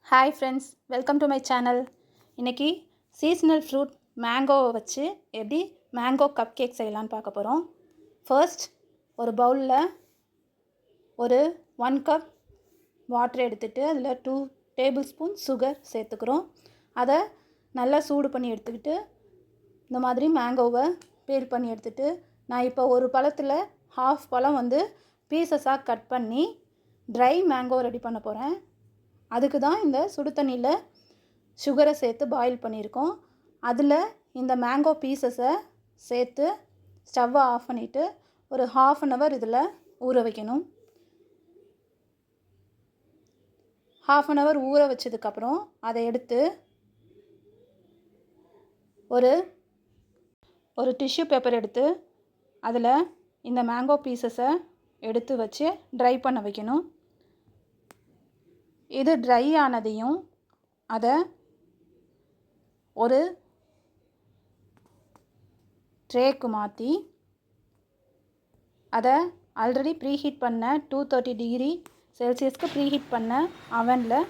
Hi friends, welcome to my channel. இன்றைக்கி seasonal fruit மேங்கோவை வச்சு எப்படி மேங்கோ கப் கேக் செய்யலான்னு பார்க்க போகிறோம். ஃபர்ஸ்ட் ஒரு பவுலில் ஒரு 1 கப் வாட்டர் எடுத்துகிட்டு அதில் 2 டேபிள் ஸ்பூன் சுகர் சேர்த்துக்கிறோம். அதை நல்லா சூடு பண்ணி எடுத்துக்கிட்டு இந்த மாதிரி மேங்கோவை பீல் பண்ணி எடுத்துகிட்டு நான் இப்போ ஒரு பழத்தில் ஹாஃப் பழம் பீசஸாக கட் பண்ணி ட்ரை மேங்கோ ரெடி பண்ண போகிறேன். அதுக்கு தான் இந்த சுடு தண்ணியில் சுகரை சேர்த்து பாயில் பண்ணியிருக்கோம். அதில் இந்த மேங்கோ பீசஸை சேர்த்து ஸ்டவ்வை ஆஃப் பண்ணிவிட்டு ஒரு 1/2 அன் ஹவர் இதில் ஊற வைக்கணும். 1/2 அன் ஹவர் ஊற வச்சதுக்கப்புறம் அதை எடுத்து ஒரு டிஷ்யூ பேப்பர் எடுத்து அதில் இந்த மேங்கோ பீசஸை எடுத்து வச்சு ட்ரை பண்ண வைக்கணும். இது ட்ரை ஆனதையும் அதை ஒரு ட்ரேக்கு மாற்றி அதை ஆல்ரெடி ப்ரீஹீட் பண்ண 230 டிகிரி செல்சியஸ்க்கு ப்ரீஹீட் பண்ண அவனில்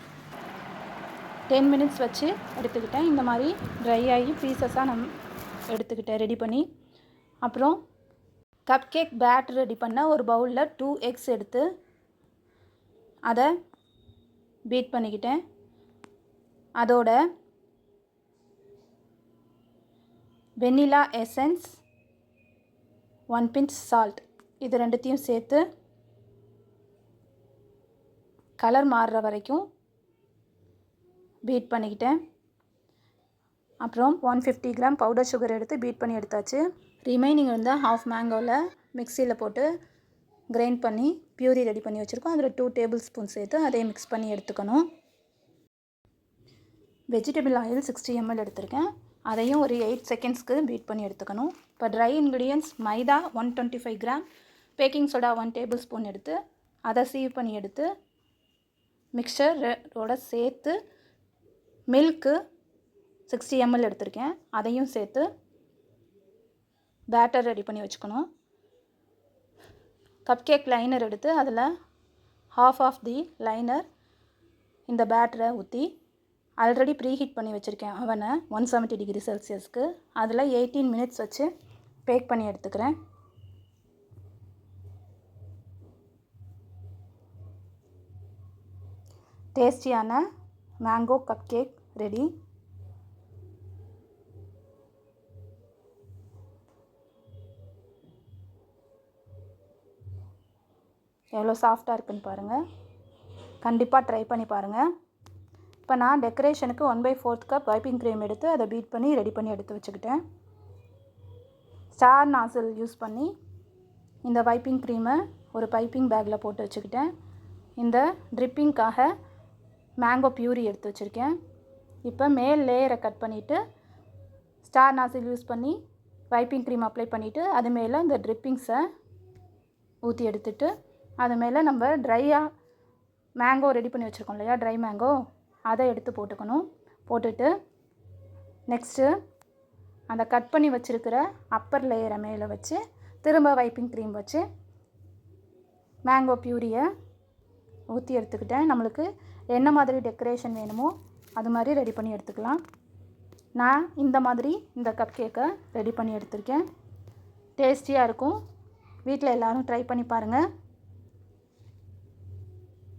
10 மினிட்ஸ் வச்சு எடுத்துக்கிட்டேன். இந்த மாதிரி ட்ரை ஆகி பீசஸாக எடுத்துக்கிட்டேன் ரெடி பண்ணி. அப்புறம் கப் கேக் பேட்டர் ரெடி பண்ண ஒரு பவுலில் 2 எக்ஸ் எடுத்து அதை பீட் பண்ணிக்கிட்டேன். அதோட வெண்ணிலா எசன்ஸ், 1 பிஞ்ச் சால்ட், இது ரெண்டுத்தையும் சேர்த்து கலர் மாறுற வரைக்கும் பீட் பண்ணிக்கிட்டேன். அப்புறம் 150 கிராம் பவுடர் சுகர் எடுத்து பீட் பண்ணி எடுத்தாச்சு. ரிமைனிங் ஹாஃப் மேங்கோவில் மிக்சியில் போட்டு கிரைண்ட் பண்ணி பியூரி ரெடி பண்ணி வச்சுருக்கோம். அதில் 2 டேபிள் ஸ்பூன் சேர்த்து அதையும் மிக்ஸ் பண்ணி எடுத்துக்கணும். வெஜிடபிள் ஆயில் 60 ml எடுத்திருக்கேன். அதையும் ஒரு 8 செகண்ட்ஸ்க்கு பீட் பண்ணி எடுத்துக்கணும். இப்போ ட்ரை இன்க்ரீடியன்ட்ஸ் மைதா 125 gram, baking soda 1 table spoon எடுத்து அதை சீவ் பண்ணி எடுத்து மிக்சரோட சேர்த்து மில்க்கு 60 ml எடுத்திருக்கேன். அதையும் சேர்த்து பேட்டர் ரெடி பண்ணி வச்சுக்கணும். கப் கேக் லைனர் எடுத்து அதில் half ஆஃப் தி லைனர் இந்த பேட்டரை ஊற்றி ஆல்ரெடி ப்ரீஹீட் பண்ணி வச்சுருக்கேன் அவனை 170 டிகிரி செல்சியஸ்க்கு. அதில் 18 மினிட்ஸ் வச்சு பேக் பண்ணி எடுத்துக்கிறேன். டேஸ்டியான மேங்கோ கப் கேக் ரெடி. எவ்வளோ சாஃப்டாக இருக்குன்னு பாருங்கள். கண்டிப்பாக ட்ரை பண்ணி பாருங்கள். இப்போ நான் டெக்கரேஷனுக்கு 1/4 கப் வைப்பிங் க்ரீம் எடுத்து அதை பீட் பண்ணி ரெடி பண்ணி எடுத்து வச்சுக்கிட்டேன். ஸ்டார் நாசில் யூஸ் பண்ணி இந்த வைப்பிங் க்ரீமை ஒரு பைப்பிங் பேக்கில் போட்டு வச்சுக்கிட்டேன். இந்த ட்ரிப்பிங்காக மேங்கோ பியூரி எடுத்து வச்சுருக்கேன். இப்போ மேல் லேயரை கட் பண்ணிவிட்டு ஸ்டார் நாசில் யூஸ் பண்ணி வைப்பிங் க்ரீம் அப்ளை பண்ணிவிட்டு அது மேலே இந்த ட்ரிப்பிங்ஸை ஊற்றி எடுத்துட்டு அது மேலே நம்ம ட்ரையாக மேங்கோ ரெடி பண்ணி வச்சுருக்கோம் இல்லையா, ட்ரை மேங்கோ, அதை எடுத்து போட்டுக்கணும். போட்டுட்டு நெக்ஸ்ட்டு அந்த கட் பண்ணி வச்சுருக்கிற அப்பர் லேயரை மேலே வச்சு திரும்ப வைப்பிங் க்ரீம் வச்சு மேங்கோ பியூரியை ஊற்றி எடுத்துக்கிட்டேன். நம்மளுக்கு என்ன மாதிரி டெக்கரேஷன் வேணுமோ அது மாதிரி ரெடி பண்ணி எடுத்துக்கலாம். நான் இந்த மாதிரி இந்த கப் கேக்கை ரெடி பண்ணி எடுத்திருக்கேன். டேஸ்டியாக இருக்கும். வீட்டில் எல்லோரும் ட்ரை பண்ணி பாருங்கள்.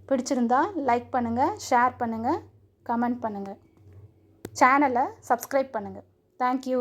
பிடிச்சிருந்தா லைக் பண்ணுங்கள், ஷேர் பண்ணுங்கள், கமெண்ட் பண்ணுங்கள். சேனலை சப்ஸ்கிரைப் பண்ணுங்கள். தேங்க்யூ.